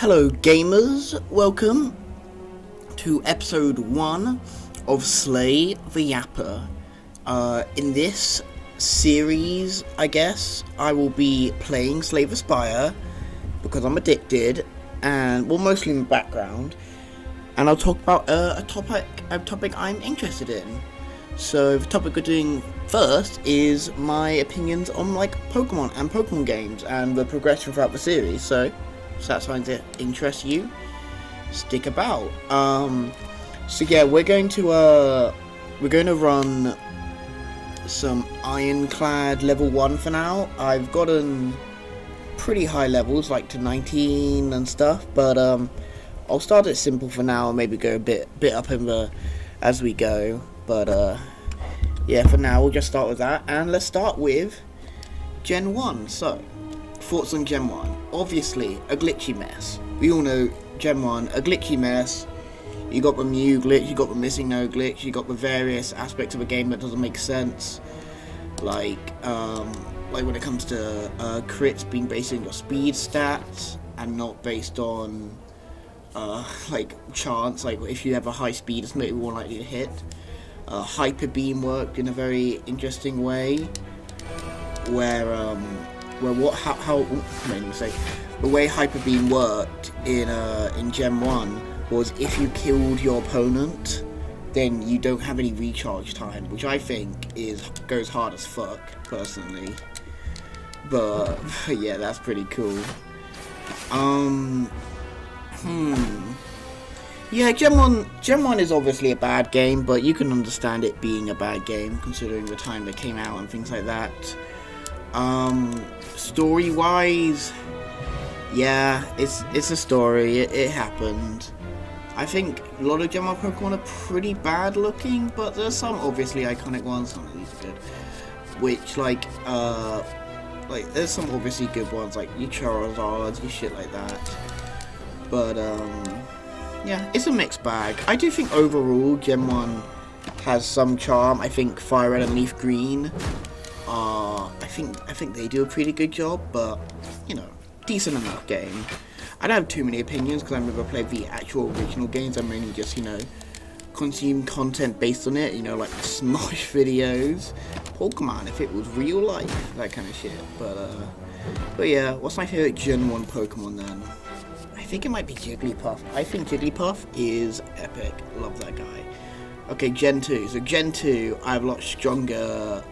Hello gamers, welcome to episode 1 of Slay the Yapper. In this series, I guess, I will be playing Slay the Spire because I'm addicted and, well, mostly in the background, and I'll talk about a topic I'm interested in. So the topic we're doing first is my opinions on Pokemon and Pokemon games and the progression throughout the series. So if that's something that interests you, stick about. So yeah, we're going to run some Ironclad level 1 for now. I've gotten pretty high levels, like to 19 and stuff, but I'll start it simple for now and maybe go a bit up in the as we go. But yeah, for now we'll just start with that, and let's start with Gen 1. So, thoughts on Gen 1. Obviously, a glitchy mess. We all know Gen 1, a glitchy mess. You got the Mew glitch, you got the Missing No glitch, you got the various aspects of a game that doesn't make sense. Like when it comes to crits being based on your speed stats and not based on chance. Like if you have a high speed, it's maybe more likely to hit. Hyper Beam worked in a very interesting way, where the way Hyper Beam worked in Gen 1 was if you killed your opponent, then you don't have any recharge time, which I think goes hard as fuck, personally. But yeah, that's pretty cool. Yeah, Gen 1 is obviously a bad game, but you can understand it being a bad game considering the time it came out and things like that. Story-wise, yeah, it's a story. It happened. I think a lot of Gen 1 Pokemon are pretty bad looking, but there's some obviously iconic ones. Some of these are good. Which there's some obviously good ones like your Charizards, your shit like that. But yeah, it's a mixed bag. I do think overall Gen 1 has some charm. I think Fire Red and Leaf Green I think they do a pretty good job, but you know, decent enough game. I don't have too many opinions because I've never played the actual original games. I mainly just, consume content based on it, like Smosh videos, Pokemon if it was real life, that kind of shit. But yeah, what's my favorite Gen 1 Pokemon then? I think it might be Jigglypuff. I think Jigglypuff is epic. Love that guy. Okay, Gen 2. So Gen 2, I have a lot stronger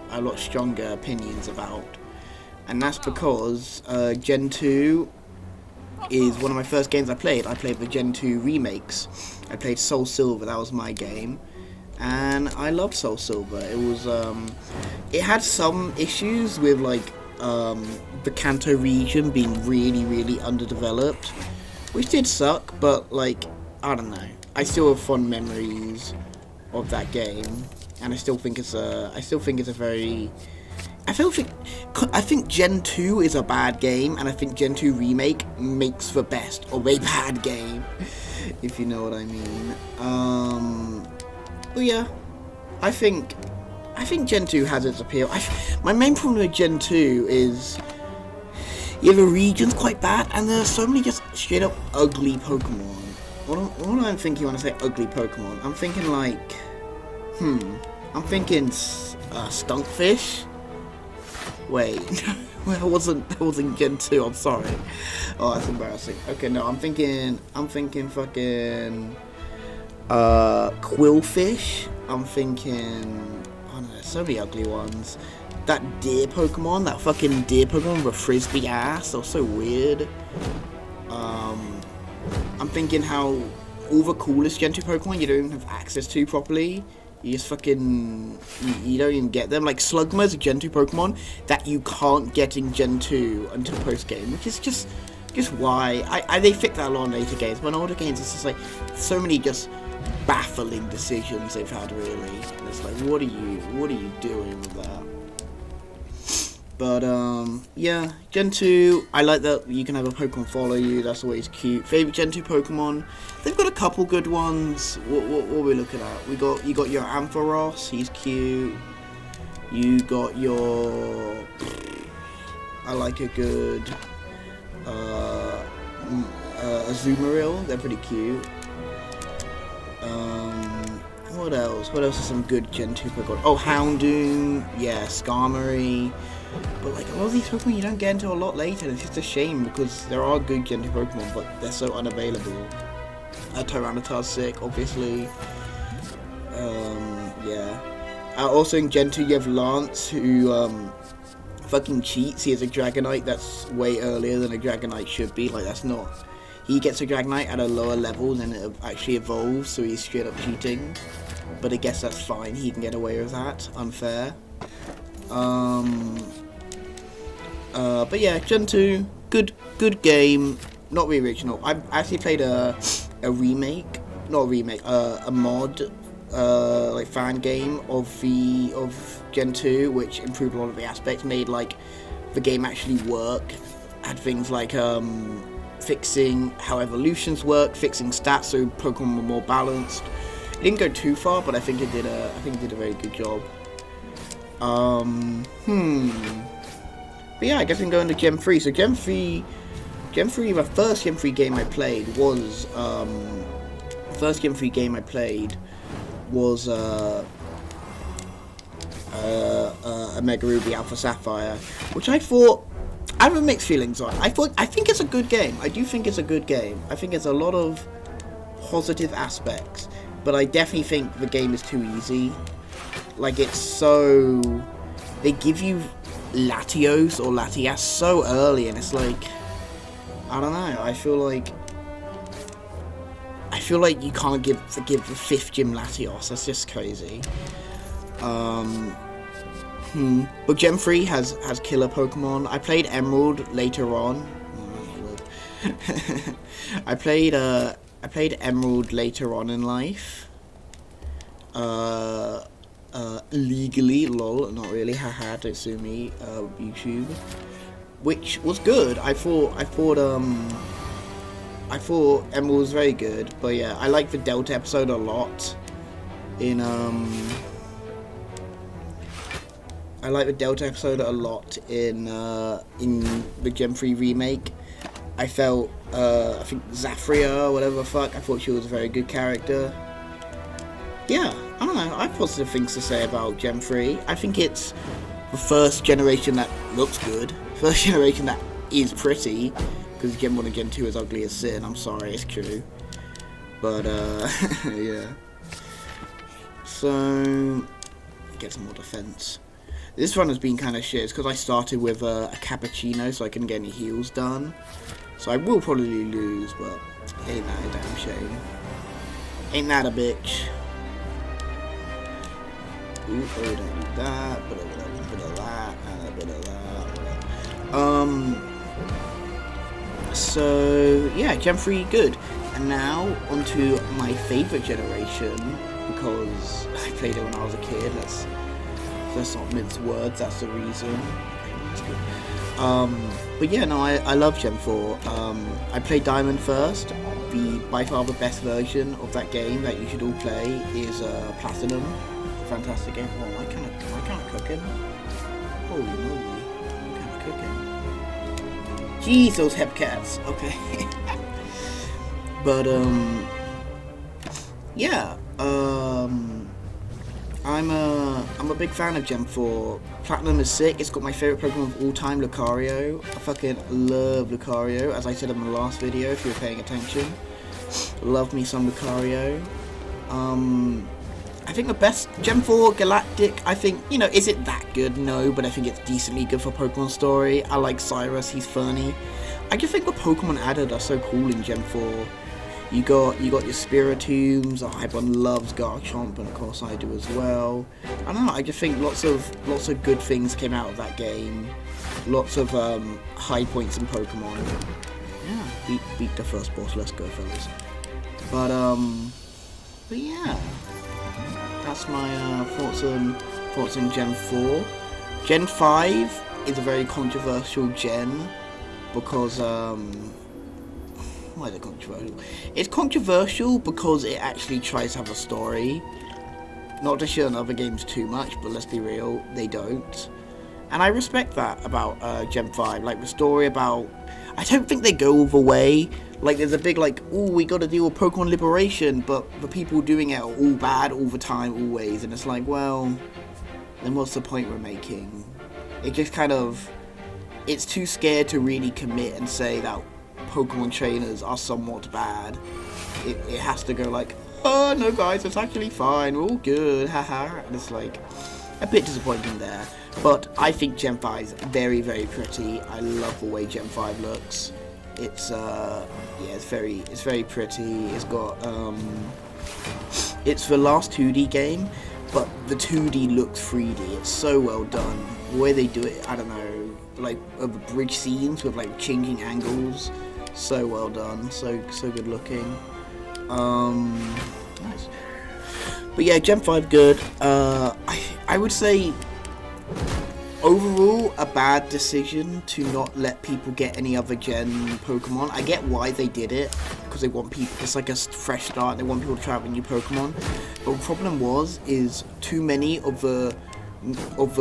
opinions about, and that's because Gen 2 is one of my first games I played. I played the Gen 2 remakes. I played Soul Silver. That was my game, and I loved Soul Silver. It was it had some issues with the Kanto region being really underdeveloped, which did suck, but I don't know. I still have fond memories of that game, and I think Gen 2 is a bad game, and I think Gen 2 Remake makes the best of a bad game, if you know what I mean. But yeah, I think Gen 2 has its appeal. My main problem with Gen 2 is the region's quite bad, and there are so many just straight up ugly Pokemon. What am I thinking when I say ugly Pokemon? I'm thinking Stunkfish. Wait, that wasn't Gen 2, I'm sorry. Oh, that's embarrassing. Okay, no, I'm thinking fucking Quillfish. I'm thinking, oh no, there's so many ugly ones. That deer Pokemon, that fucking deer Pokemon with a frisbee ass, that was so weird. I'm thinking how all the coolest Gen 2 Pokemon you don't even have access to properly. You just fucking, you don't even get them. Like Slugma is a Gen 2 Pokemon that you can't get in Gen 2 until post-game, which is just why. They fix that a lot in later games, but in older games it's just so many just baffling decisions they've had, really. And it's what are you doing with that? But yeah, Gen 2, I like that you can have a Pokemon follow you. That's always cute. Favorite Gen 2 Pokemon? They've got a couple good ones. What are we looking at? You got your Ampharos. He's cute. You got your. I like a good Azumarill, they're pretty cute. What else? What else are some good Gen 2 Pokemon? Oh, Houndoom, yeah, Skarmory. But like a lot of these Pokemon you don't get into a lot later, and it's just a shame because there are good Gen 2 Pokemon, but they're so unavailable. Tyranitar's sick, obviously. Yeah. Also in Gen 2 you have Lance, who fucking cheats. He has a Dragonite that's way earlier than a Dragonite should be. Like, that's not... He gets a Dragonite at a lower level than it actually evolves, so he's straight up cheating. But I guess that's fine, he can get away with that. Unfair. But yeah, Gen 2, good game. Not the original. I actually played a remake, not a remake, a mod, like fan game of Gen 2, which improved a lot of the aspects, made like the game actually work. Had things like fixing how evolutions work, fixing stats so Pokemon were more balanced. It didn't go too far, but I think it did a very good job. But yeah, I guess we can go into Gen 3. So Gen 3, the first Gen 3 game I played was a Mega Ruby Alpha Sapphire, which I have mixed feelings on. I think it's a good game. I do think it's a good game. I think it's a lot of positive aspects, but I definitely think the game is too easy. Like, it's so... They give you Latios or Latias so early, and it's like... I don't know, I feel like you can't give the 5th gym Latios. That's just crazy. But Gen 3 has killer Pokemon. I played Emerald later on. I played Emerald later on in life. Legally, lol, not really, haha, don't sue me, YouTube. Which was good. I thought Emerald was very good, but yeah, I like the Delta episode a lot. I like the Delta episode a lot in the Gen 3 remake. I felt, I think Zafria, or whatever the fuck, I thought she was a very good character. Yeah, I don't know, I have positive things to say about Gen 3. I think it's the first generation that looks good, first generation that is pretty, because Gen 1 and Gen 2 is ugly as sin, I'm sorry, it's true. But, yeah. So, get some more defense. This run has been kind of shit. It's because I started with a cappuccino, so I couldn't get any heals done. So I will probably lose, but ain't that a damn shame. Ain't that a bitch? Ooh, oh, don't do that. Bit of that, and a bit of that. So yeah, Gen 3 good. And now onto my favourite generation, because I played it when I was a kid. Let's not mince words, that's the reason. Okay, that's good. But yeah, no, I love Gen 4. I played Diamond first. By far the best version of that game that you should all play is Platinum. Fantastic game. Oh, am I kind of cooking? Holy moly, I'm kind of cooking. Jeez, those Hepcats. Okay. But yeah. I'm a big fan of Gen 4. Platinum is sick. It's got my favourite Pokemon of all time, Lucario. I fucking love Lucario, as I said in my last video, if you were paying attention. Love me some Lucario. I think the best Gen 4 Galactic, I think, you know, is it that good? No, but I think it's decently good for Pokemon story. I like Cyrus, he's funny. I just think the Pokemon added are so cool in Gen 4. You got your Spiritombs. Everyone loves Garchomp, and of course I do as well. I don't know. I just think lots of good things came out of that game. Lots of high points in Pokemon. Yeah, beat the first boss. Let's go, fellas. But yeah, that's my thoughts on Gen 4. Gen 5 is a very controversial gen because why is it controversial? It's controversial because it actually tries to have a story. Not to shit on other games too much, but let's be real, they don't. And I respect that about Gen 5. Like, the story about... I don't think they go all the way. Like, there's a big, like, oh, we gotta deal with Pokemon liberation, but the people doing it are all bad all the time, always. And it's like, well, then what's the point we're making? It just kind of, it's too scared to really commit and say that Pokemon trainers are somewhat bad. It has to go like, oh, no, guys, it's actually fine, we're all good, haha. And it's like, a bit disappointing there. But I think Gen 5 is very, very pretty. I love the way Gen 5 looks. It's yeah, it's very pretty. It's got it's the last 2D game, but the 2D looks 3D. It's so well done. The way they do it, I don't know, like the bridge scenes with like changing angles, so well done, so good looking. Nice. But yeah, Gen 5 good. I would say overall, a bad decision to not let people get any other gen Pokemon. I get why they did it, because they want people, it's like a fresh start, they want people to try out a new Pokemon. But the problem is too many of the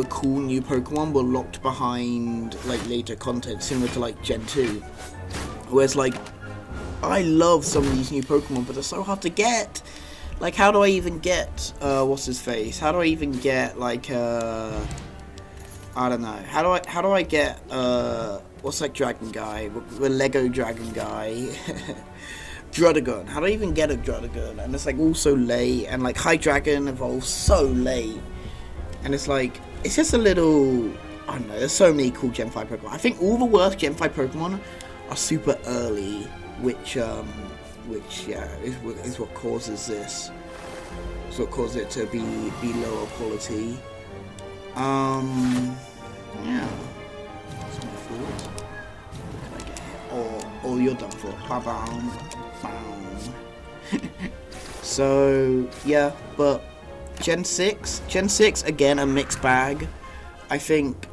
cool new Pokemon were locked behind like later content, similar to like Gen 2. Whereas like, I love some of these new Pokemon, but they're so hard to get. Like, how do I even get, what's his face? How do I even get like, I don't know. How do I get what's that dragon guy? The Lego dragon guy. Druddigon. How do I even get a Druddigon? And it's like all so late, and like Hydreigon evolves so late. And it's like, it's just a little, I don't know, there's so many cool Gen 5 Pokemon. I think all the worst Gen 5 Pokemon are super early, which yeah, is what causes this. It's what causes it to be lower quality. Yeah. That's my thoughts. What can I get? Or you're done for. Ba-bam. Bam. So, yeah, but Gen 6, again, a mixed bag. I think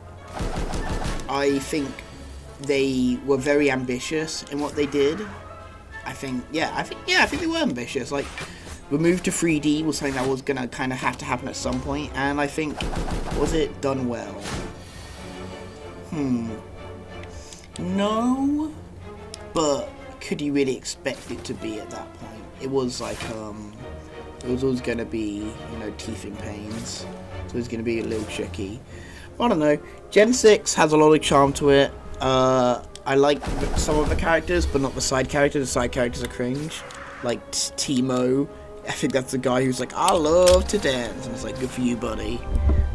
they were very ambitious in what they did. I think they were ambitious. Like, the move to 3D was something that was gonna kind of have to happen at some point, and I think, was it done well? No, but could you really expect it to be at that point? It was like, it was always gonna be, you know, teething pains, so it was gonna be a little tricky. I don't know. Gen 6 has a lot of charm to it. I like some of the characters, but not the side characters. The side characters are cringe. Like Teemo, I think that's the guy who's like, I love to dance, and it's like, good for you, buddy.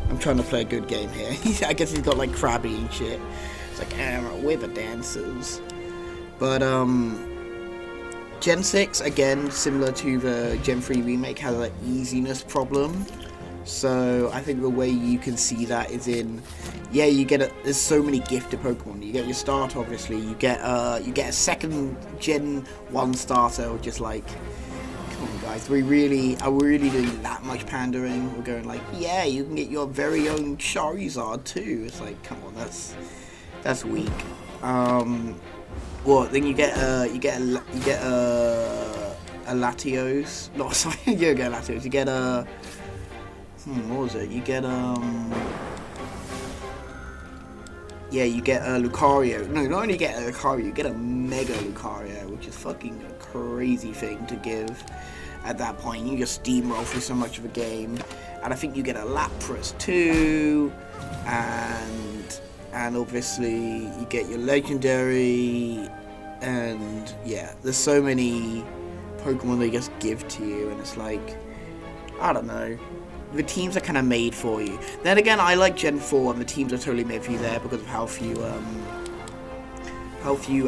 I'm trying to play a good game here. I guess he's got like Krabby and shit. It's like, we're the dancers. But Gen 6, again, similar to the Gen 3 remake, has an easiness problem. So I think the way you can see that is in, yeah, you get there's so many gifted Pokemon. You get your starter, obviously. You get a second Gen 1 starter, which is like, come on, guys, are we really doing that much pandering? We're going like, yeah, you can get your very own Charizard too. It's like, come on, that's weak. Well, then you get a Latios. No, sorry, you don't get a Latios. You get a what was it? You get yeah, you get a Lucario. No, not only get a Lucario, you get a Mega Lucario, which is fucking a crazy thing to give at that point. You just steamroll through so much of a game. And I think you get a Lapras too, and obviously you get your Legendary, and yeah, there's so many Pokemon they just give to you, and it's like, I don't know. The teams are kind of made for you. Then again, I like Gen 4, and the teams are totally made for you there because of how few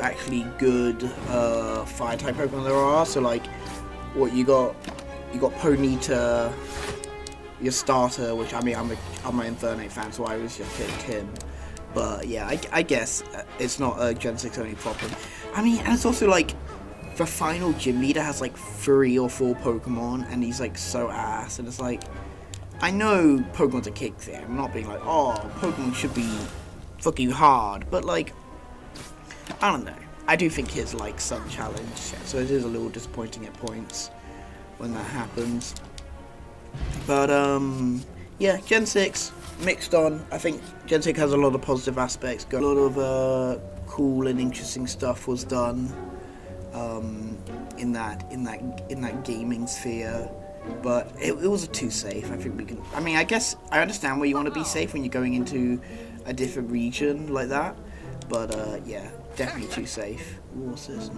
actually good Fire-type Pokemon there are. So like, what you got Ponyta, your starter, which I mean, I'm an Infernape fan, so I always just picked him. But yeah, I guess it's not a Gen 6 only problem. I mean, and it's also like, the final gym leader has like 3 or 4 Pokemon, and he's like so ass, and it's like, I know Pokemon's a kick thing. I'm not being like, oh, Pokemon should be fucking hard, but like, I don't know. I do think his like some challenge, so it is a little disappointing at points when that happens. But yeah, Gen 6 mixed on. I think Gen 6 has a lot of positive aspects. Got a lot of cool and interesting stuff was done. in that gaming sphere. But it was too safe. I think we can. I mean, I guess I understand where you want to be safe when you're going into a different region like that. But yeah, definitely too safe. What's this?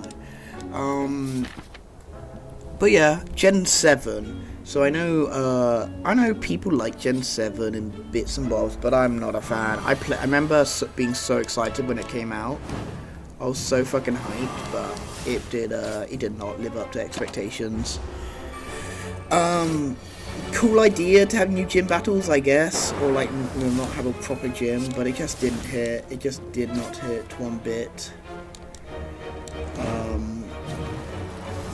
No. But yeah, Gen 7. So I know people like Gen 7 in bits and bobs, but I'm not a fan. I remember being so excited when it came out. I was so fucking hyped, but it did not live up to expectations. Cool idea to have new gym battles, I guess, or like not have a proper gym, but it just didn't hit. It just did not hit one bit.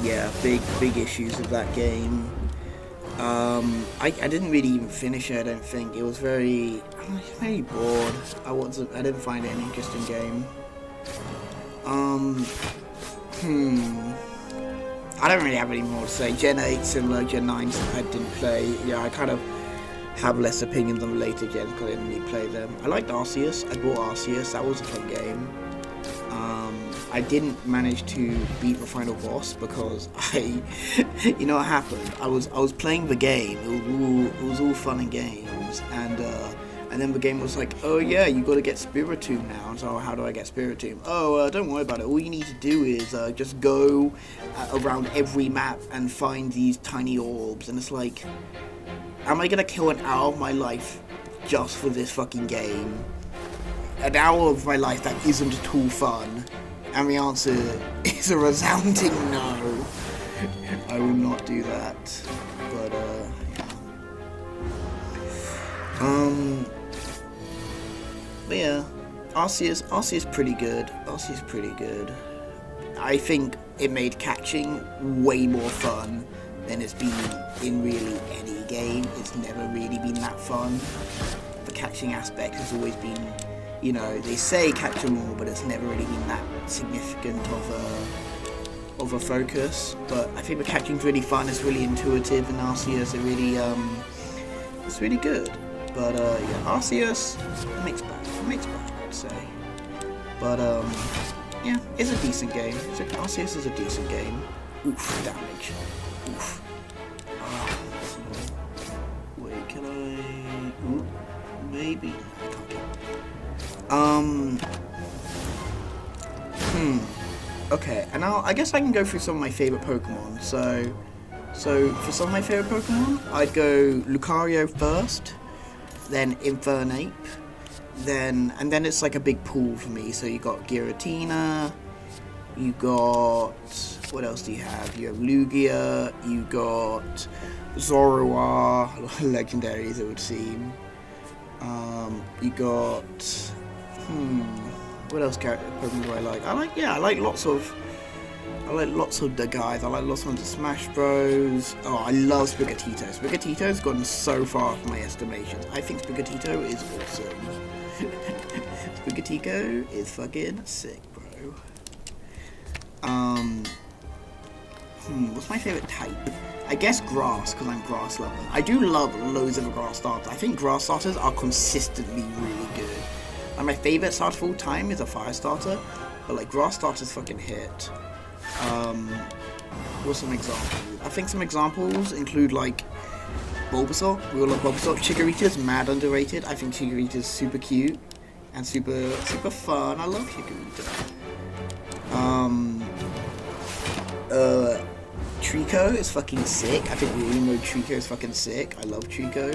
Yeah, big issues with that game. I didn't really even finish it. I don't think it was very bored. I didn't find it an interesting game. I don't really have any more to say. Gen 8 similar, Gen 9 I didn't play. Yeah, I kind of have less opinions on the later gens because I didn't really play them. I liked Arceus. I bought Arceus. That was a fun game. I didn't manage to beat the final boss because you know what happened? I was playing the game. It was all fun and games, and then the game was like, oh yeah, you got to get Spiritomb now. So how do I get Spiritomb? Oh, don't worry about it. All you need to do is just go around every map and find these tiny orbs. And it's like, am I gonna kill an hour of my life just for this fucking game? An hour of my life that isn't at all fun? And the answer is a resounding no. I will not do that. But but yeah, Arceus pretty good. Arceus pretty good. I think it made catching way more fun than it's been in really any game. It's never really been that fun. The catching aspect has always been, you know, they say catch 'em all, but it's never really been that significant of a focus. But I think the catching's really fun. It's really intuitive in Arceus. It's really good. But yeah, Arceus mixed bag, I'd say. But yeah, it's a decent game. Arceus is a decent game. Oof, damage. Oof. Wait, can I? Ooh, maybe. Okay, and now I guess I can go through some of my favorite Pokemon. So for some of my favorite Pokemon, I'd go Lucario first, then Infernape, then it's like a big pool for me. So you got Giratina, you got, what else do you have? You have Lugia, you got Zorua, legendaries it would seem. You got what else Pokemon do I like? I like lots of the guys. I like lots of the Smash Bros. Oh, I love Sprigatito. Sprigatito's gotten so far from my estimations. I think Sprigatito is awesome. Sprigatito is fucking sick, bro. What's my favorite type? I guess grass, because I'm grass lover. I do love loads of grass starters. I think grass starters are consistently really good. And my favorite starter of all time is a fire starter, but like grass starters fucking hit. What's some examples? I think some examples include like Bulbasaur. We all love Bulbasaur. Chikorita's mad underrated. I think Chikorita's super cute and super fun. I love Chikorita. Trico is fucking sick. I think we all know Trico is fucking sick. I love Trico.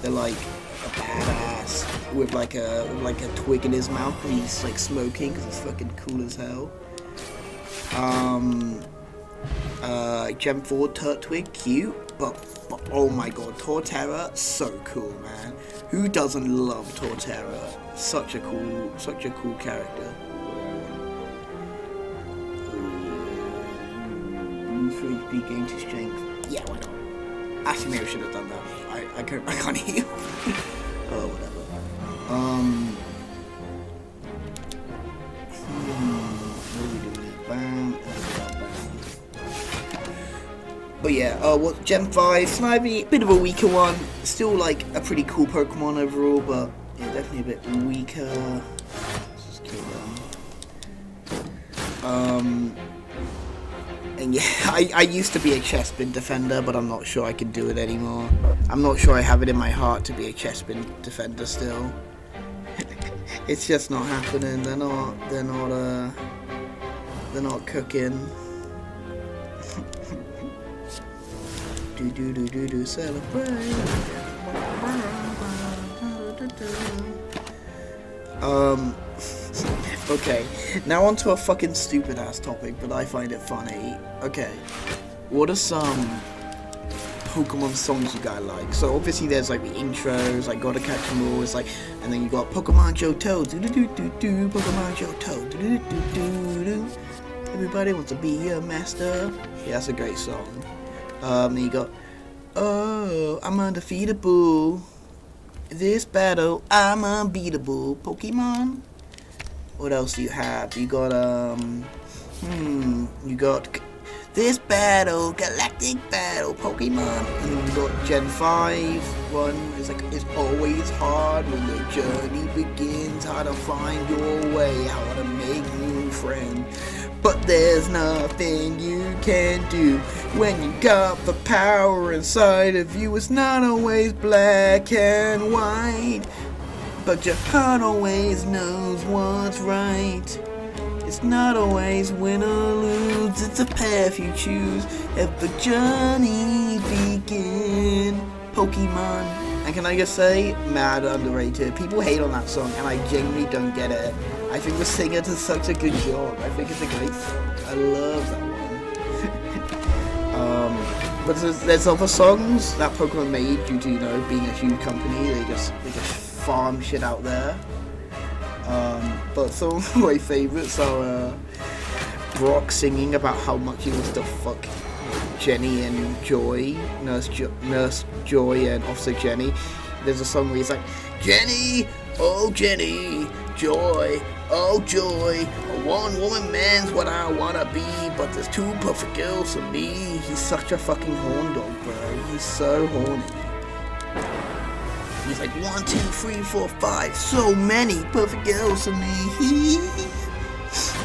They're like a badass with like a twig in his mouth and he's like smoking because it's fucking cool as hell. Gem 4 Turtwig, cute, but oh my god, Torterra, so cool, man. Who doesn't love Torterra? Such a cool character. HP gain to strength. Yeah, why not? Actually, maybe I should have done that. I can't heal. Oh, whatever. What are we doing here? Bam. But yeah, what? Gem 5, Snivy, bit of a weaker one. Still like a pretty cool Pokemon overall, but yeah, definitely a bit weaker. Let's just kill them. And yeah, I used to be a chestbin defender, but I'm not sure I can do it anymore. I'm not sure I have it in my heart to be a chestbin defender still. It's just not happening. They're not cooking. do celebrate. Okay, now onto a fucking stupid ass topic, but I find it funny. Okay, what are some Pokemon songs you guys like? So obviously there's like the intros, like Gotta Catch 'Em All, it's like, and then you got Pokemon Johto, do do do do do, Pokemon Johto, do do do do do. Everybody wants to be a master. Yeah, that's a great song. Then you got, oh, I'm undefeatable. This battle, I'm unbeatable. Pokemon. What else do you have? You got you got this battle, galactic battle, Pokemon. And then you got Gen 5 one. It's like, it's always hard when the journey begins. How to find your way, how to make new friends. But there's nothing you can do when you got the power inside of you. It's not always black and white, but your heart always knows what's right. It's not always win or lose, it's a path you choose. Let the journey begin. Pokemon. And can I just say, mad underrated. People hate on that song, and I genuinely don't get it. I think the singer does such a good job. I think it's a great song. I love that one. But there's other songs that Pokemon made due to, you know, being a huge company. They just farm shit out there. But some of my favourites are Brock singing about how much he wants to fuck Jenny and Joy, Nurse Joy and Officer Jenny. There's a song where he's like, Jenny, oh Jenny, Joy, oh Joy, a one-woman man's what I wanna be, but there's two perfect girls for me. He's such a fucking horn dog, bro. He's so horny. He's like, 1, 2, 3, 4, 5, so many perfect girls for me.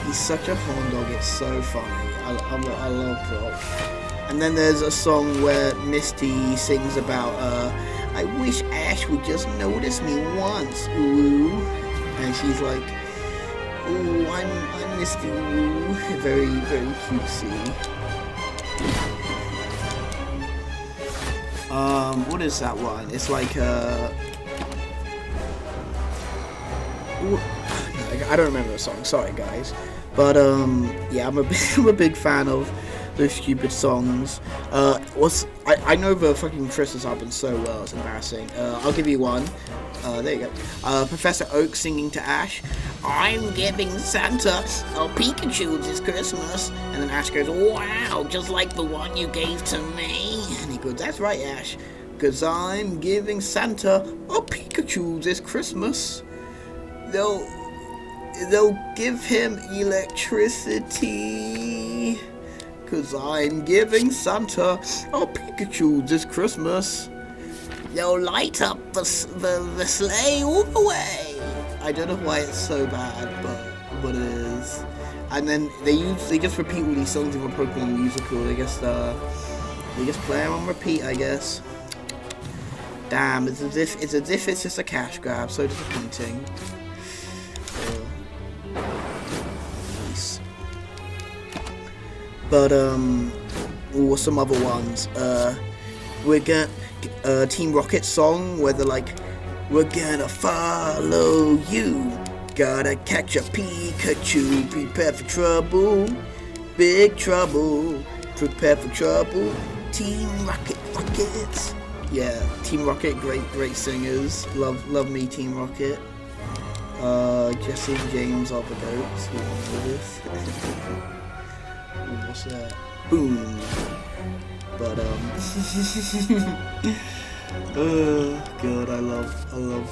He's such a horn dog, it's so funny. I love Brock. And then there's a song where Misty sings about, I wish Ash would just notice me once, ooh. And she's like, ooh, I'm Misty, ooh. Very, very cutesy. What is that one? It's like, I don't remember the song, sorry guys. But, yeah, I'm a big fan of those stupid songs. I know the fucking Christmas album so well, it's embarrassing. I'll give you one. There you go. Professor Oak singing to Ash, I'm giving Santa a Pikachu this Christmas. And then Ash goes, wow, just like the one you gave to me. And he goes, that's right, Ash, because I'm giving Santa a Pikachu this Christmas. They'll give him electricity, cause I'm giving Santa a Pikachu this Christmas. They'll light up the sleigh all the way. I don't know why it's so bad, but it is. And then they just repeat all these songs in a Pokemon musical. They just play them on repeat, I guess. Damn, it's as if it's just a cash grab. So disappointing. Nice. But or some other ones. We're gonna Team Rocket song where they're like, we're gonna follow you. Gotta catch a Pikachu. Prepare for trouble. Big trouble. Prepare for trouble. Team Rocket Rockets. Yeah, Team Rocket, great singers. Love me, Team Rocket. Jesse and James are the goats. Who remember this? Ooh, what's that? Boom. But oh god, I love the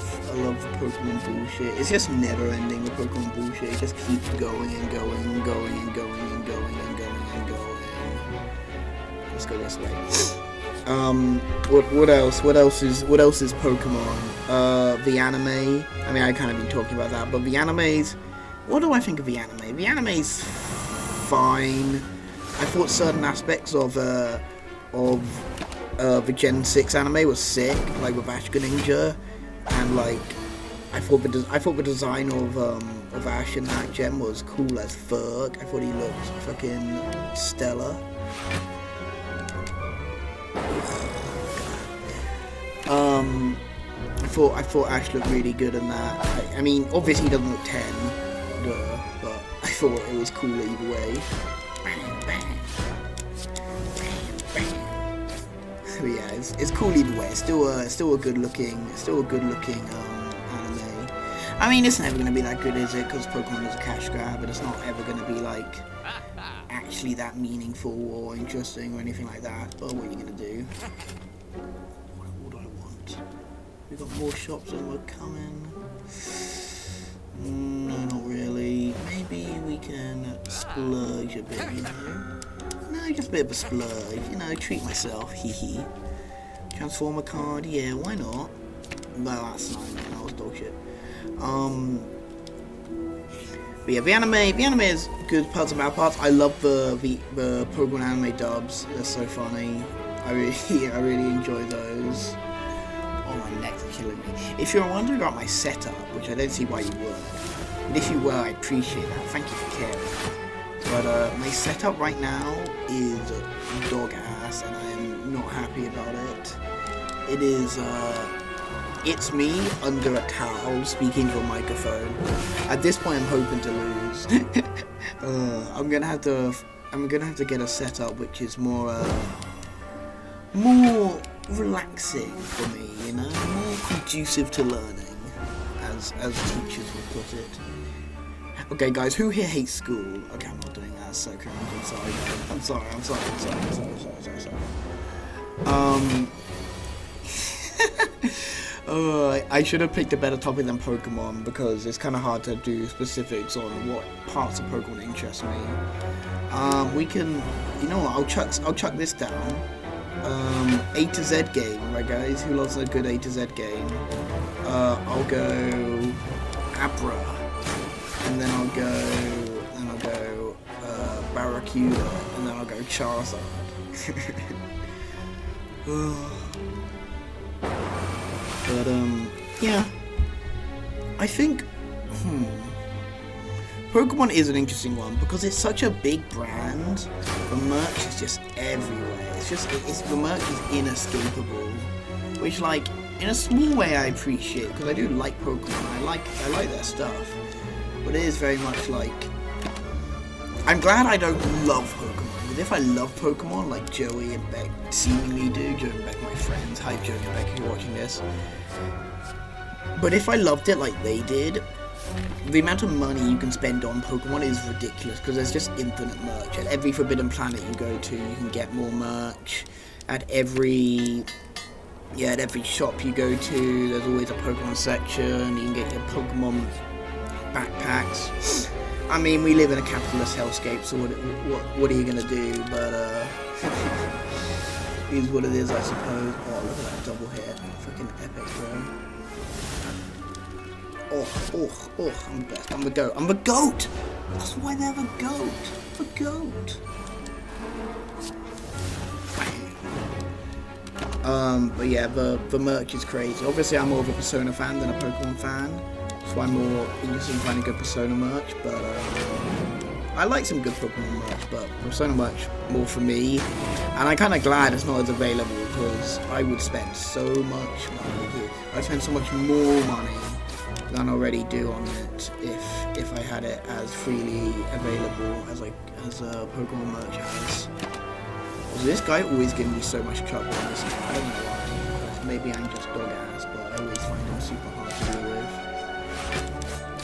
Pokemon bullshit. It's just never ending, the Pokemon bullshit. It just keeps going and going and going and going and going and going and going. Let's go this way. What else is Pokemon? The anime. I mean, I kind of been talking about that, but the animes. What do I think of the anime? The anime's fine. I thought certain aspects of the Gen 6 anime was sick, like with Ash Ninja, and like I thought the design of Ash in that gen was cool as fuck. I thought he looked fucking stellar. I thought Ash looked really good in that. I mean, obviously he doesn't look 10, but I thought it was cool either way. But yeah, it's cool either way. It's still a good looking anime. I mean, it's never gonna be that good, is it? Because Pokemon is a cash grab, but it's not ever gonna be like actually that meaningful or interesting or anything like that. But what are you gonna do? What do I want? We got more shops and we're coming. No, not really. Maybe we can splurge a bit, you know? No, just a bit of a splurge, you know, treat myself, hee. Transformer card, yeah, why not? No, that's not, man, that was dog shit. But yeah, the anime is good parts and bad parts. I love the Pokemon anime dubs, they're so funny. I really enjoy those. Oh, my neck's killing me. If you're wondering about my setup, which I don't see why you would, but if you were, I appreciate that, thank you for caring. But my setup right now is dog ass, and I am not happy about it. It is, it's me under a towel speaking to a microphone. At this point, I'm hoping to lose. I'm gonna have to get a setup which is more relaxing for me, you know, more conducive to learning, as teachers would put it. Okay, guys, who here hates school? Okay, I'm not doing that. That's so cringe. I'm sorry. I should have picked a better topic than Pokemon because it's kind of hard to do specifics on what parts of Pokemon interest me. We can, you know what? I'll chuck this down. A to Z game, right, guys? Who loves a good A to Z game? I'll go Abra. And then I'll go Barracuda, and then I'll go Charizard. But yeah, I think Pokemon is an interesting one because it's such a big brand. The merch is just everywhere. The merch is inescapable, which, like, in a small way I appreciate because I do like Pokemon. I like their stuff. But it is very much like, I'm glad I don't love Pokemon, because if I love Pokemon like Joey and Beck seemingly do, Joey and Beck my friends, hi Joey and Beck if you're watching this, but if I loved it like they did, the amount of money you can spend on Pokemon is ridiculous, because there's just infinite merch. At every Forbidden Planet you go to, you can get more merch. At every shop you go to, there's always a Pokemon section. You can get your Pokemon backpacks. I mean, we live in a capitalist hellscape, so what are you gonna do? But it is what it is, I suppose. Oh, look at that double hit, fucking epic, bro. Oh, I'm the best. I'm the goat. That's why they're the goat. The goat. But yeah, the merch is crazy. Obviously, I'm more of a Persona fan than a Pokemon fan. That's why I'm more interested in finding good Persona merch, but I like some good Pokemon merch, but Persona merch more for me, and I'm kind of glad it's not as available, because I would spend so much money, I'd spend so much more money than I already do on it if I had it as freely available as Pokemon merch has. Also, this guy always gives me so much trouble on this game. I don't know why, because maybe I'm just dog ass, but I always find him super hard to deal with.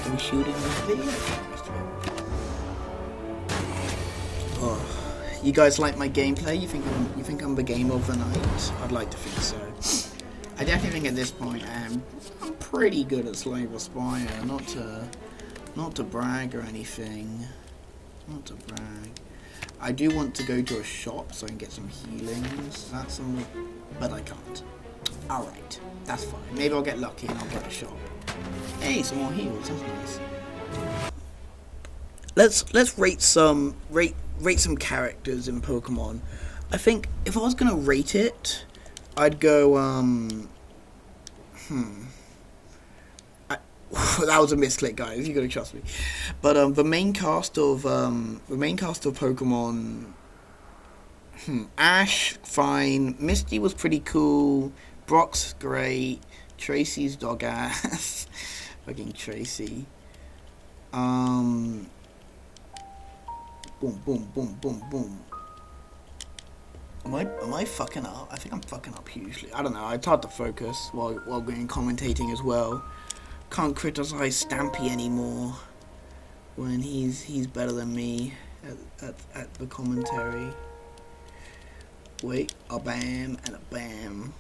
I'm shooting this video. Oh, you guys like my gameplay? You think I'm the game of the night? I'd like to think so. I definitely think at this point I'm pretty good at Slay The Spire. Not to brag or anything. Not to brag. I do want to go to a shop so I can get some healings. But I can't. Alright, that's fine. Maybe I'll get lucky and I'll get a shop. Hey, some more heals, that's nice. Let's rate rate some characters in Pokemon. I think if I was gonna rate it, I'd go that was a misclick, guys. You gotta trust me. But the main cast of Pokemon. Ash, fine. Misty was pretty cool. Brock's great. Tracy's dog ass. Fucking Tracy. Boom, boom, boom, boom, boom. Am I fucking up? I think I'm fucking up hugely. I don't know. It's hard to focus while going commentating as well. Can't criticize Stampy anymore when he's better than me at the commentary. Wait, a bam and a bam.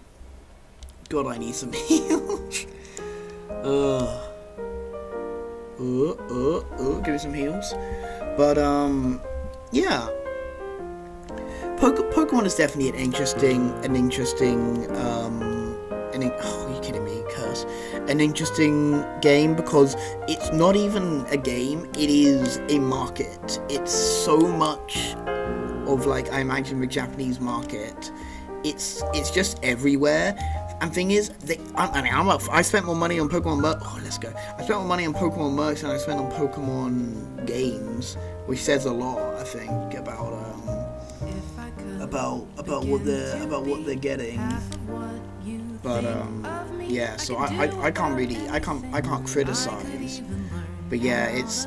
God, I need some heals. Give me some heals. But yeah. Pokemon is definitely an interesting oh, are you kidding me? Curse. An interesting game because it's not even a game, it is a market. It's so much of, like, I imagine the Japanese market. It's just everywhere. And thing is, I spent more money on Pokemon merch. Oh, let's go. I spent more money on Pokemon merch than I spent on Pokemon games, which says a lot, I think, about what they're getting. But yeah, so I can't criticize. But yeah, it's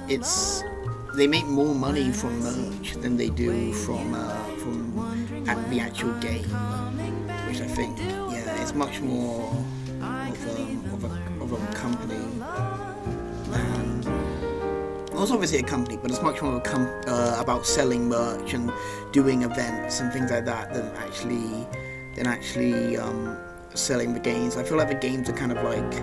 they make more money from merch than they do from the actual game, which I think, yeah, it's much more of a company than, well, it's obviously a company, but it's much more about selling merch and doing events and things like that than actually selling the games. I feel like the games are kind of like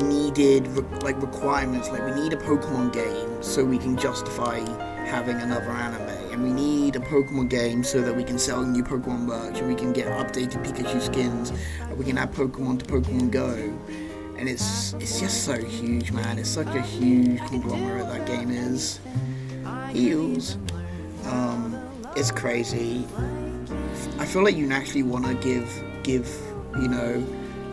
needed requirements. Like, we need a Pokemon game so we can justify having another anime, and we need a Pokemon game so that we can sell new Pokemon merch and we can get updated Pikachu skins and we can add Pokemon to Pokemon Go. And it's just so huge, man. It's such a huge conglomerate that game is. Heals. It's crazy. I feel like you naturally want to give you know,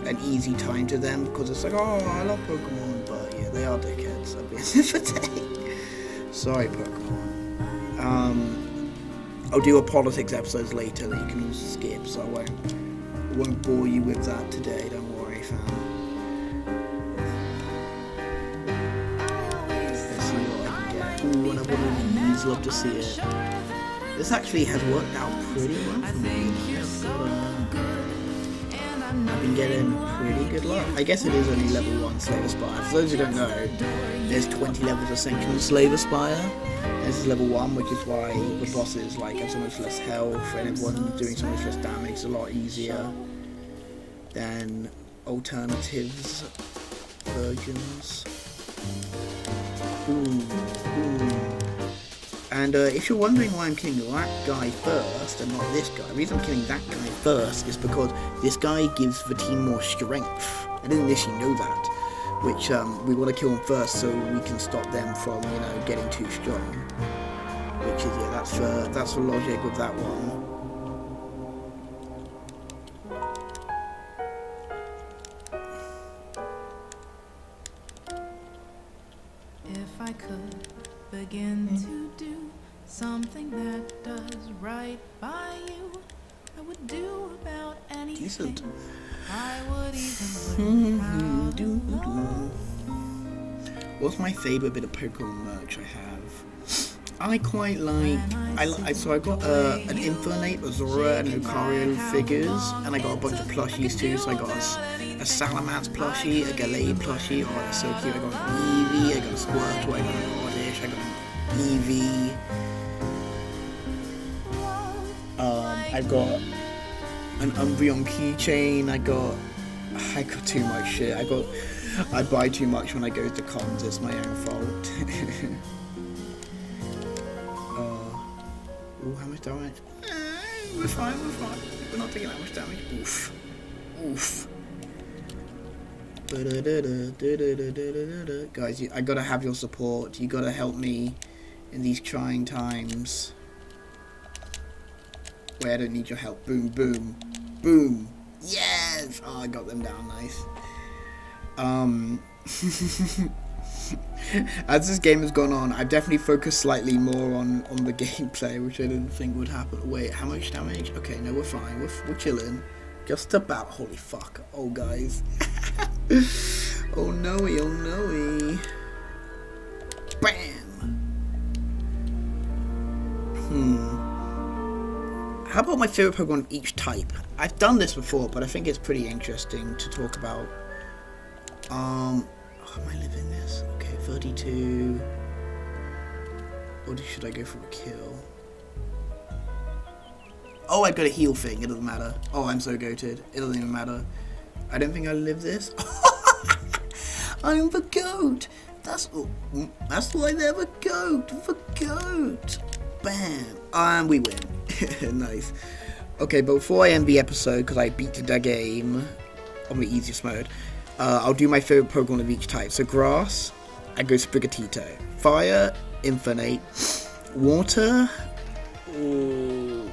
an easy time to them because it's like, oh, I love Pokemon, but yeah, they are dickheads at the end of the day. Sorry, Pokemon. I'll do a politics episodes later that you can all skip, so I won't bore you with that today. Don't worry, fam. Let's see what I can get. Ooh, another one of these. Love to see it. This actually has worked out pretty well for me. I've been getting pretty good luck. I guess it is only level 1 Slay The Spire. For those who don't know, there's 20 levels of Ascension Slay The Spire. This is level 1, which is why the bosses have so much less health and everyone's doing so much less damage. It's a lot easier than alternatives versions. And if you're wondering why I'm killing that guy first and not this guy, the reason I'm killing that guy first is because this guy gives the team more strength. I didn't initially know that, which we want to kill him first so we can stop them from, you know, getting too strong. Which is, yeah, that's the logic with that one. If I could begin to do something that does right by you, I would do about anything. Decent. I would even learn how to love. What's my favourite bit of Pokemon merch I have? I quite like, so I got an Infernape, a Zora, and an Lucario figures, and I got a bunch of plushies too. So I got a Salamence plushie, a Gallade plushie. Oh, that's so cute. I got an Eevee, I got a Squirtle, I got an Oddish, I got an Eevee. I got an Umbreon keychain. I got too much shit. I buy too much when I go to cons. It's my own fault. Ooh, how much damage? We're fine. We're not taking that much damage. Oof. Guys, I gotta have your support. You gotta help me in these trying times. Wait, I don't need your help. Boom, boom, boom. Yes! Oh, I got them down. Nice. As this game has gone on, I've definitely focused slightly more on the gameplay, which I didn't think would happen. Wait, how much damage? Okay, no, we're fine. We're chilling. Just about. Holy fuck. Oh, guys. Oh, no-y, oh, no-y. Bam! How about my favorite Pokemon of each type? I've done this before, but I think it's pretty interesting to talk about. Oh, am I living this? Okay, 32. Or should I go for a kill? Oh, I got a heal thing. It doesn't matter. Oh, I'm so goated. It doesn't even matter. I don't think I live this. I'm the goat. That's why they're the goat. The goat. Bam. And we win. Nice. Okay, but before I end the episode, because I beat the game on the easiest mode, I'll do my favorite Pokemon of each type. So grass, I go Sprigatito. Fire, Infernape. Water, ooh,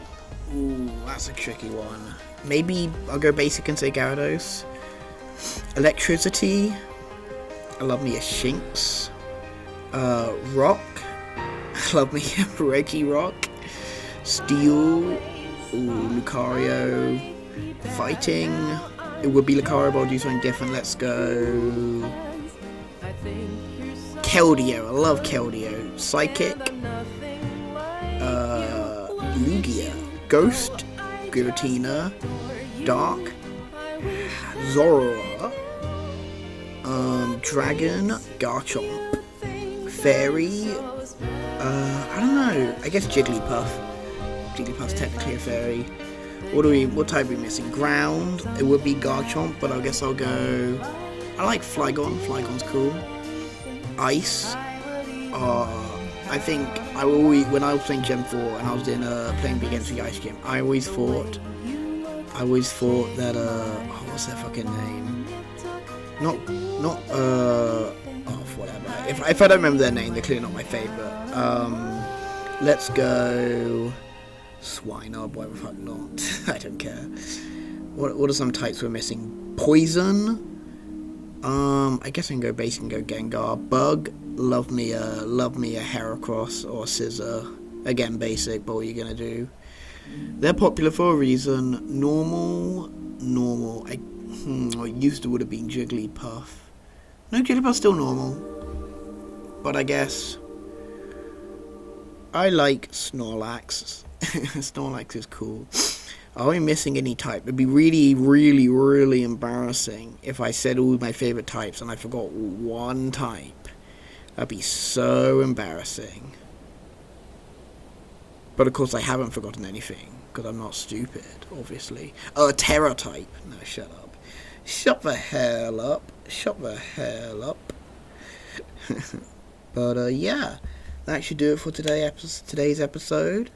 that's a tricky one. Maybe I'll go basic and say Gyarados. Electricity, I love me a Shinx. Rock, I love me a Regirock. Steel, Lucario. Fighting, it would be Lucario, but I'll do something different. Let's go Keldeo. I love Keldeo. Psychic, Lugia. Ghost, Giratina. Dark, Zorua. Dragon, Garchomp. Fairy, I don't know. I guess Jigglypuff. Jigglypuff's technically a fairy. What type are we missing? Ground, it would be Garchomp, but I guess I'll go... I like Flygon. Flygon's cool. Ice. I think I always, when I was playing Gen 4 and I was in playing against the Ice Gym, I always thought that what's their fucking name? Whatever. If I don't remember their name, they're clearly not my favorite. Let's go Swinub, why the fuck not? I don't care. What are some types we're missing? Poison. I guess I can go basic and go Gengar. Bug. Love me a Heracross or Scissor. Again basic, but what are you gonna do? They're popular for a reason. Normal. I used to would have been Jigglypuff. No, Jigglypuff's still normal. But I guess I like Snorlax. Snorlax is cool. Are we missing any type? It'd be really, really, really embarrassing if I said all my favorite types and I forgot one type. That'd be so embarrassing. But of course I haven't forgotten anything, because I'm not stupid, obviously. Terra type. No, shut up. Shut the hell up. Shut the hell up. But yeah, that should do it for today's episode.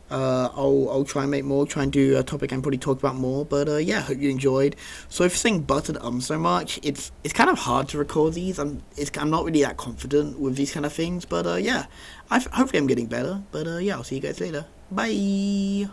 I'll try and make more, try and do a topic and probably talk about more, but yeah, hope you enjoyed. So for saying buttered so much, it's kind of hard to record these. I'm not really that confident with these kind of things, but yeah, hopefully I'm getting better. But yeah, I'll see you guys later. Bye.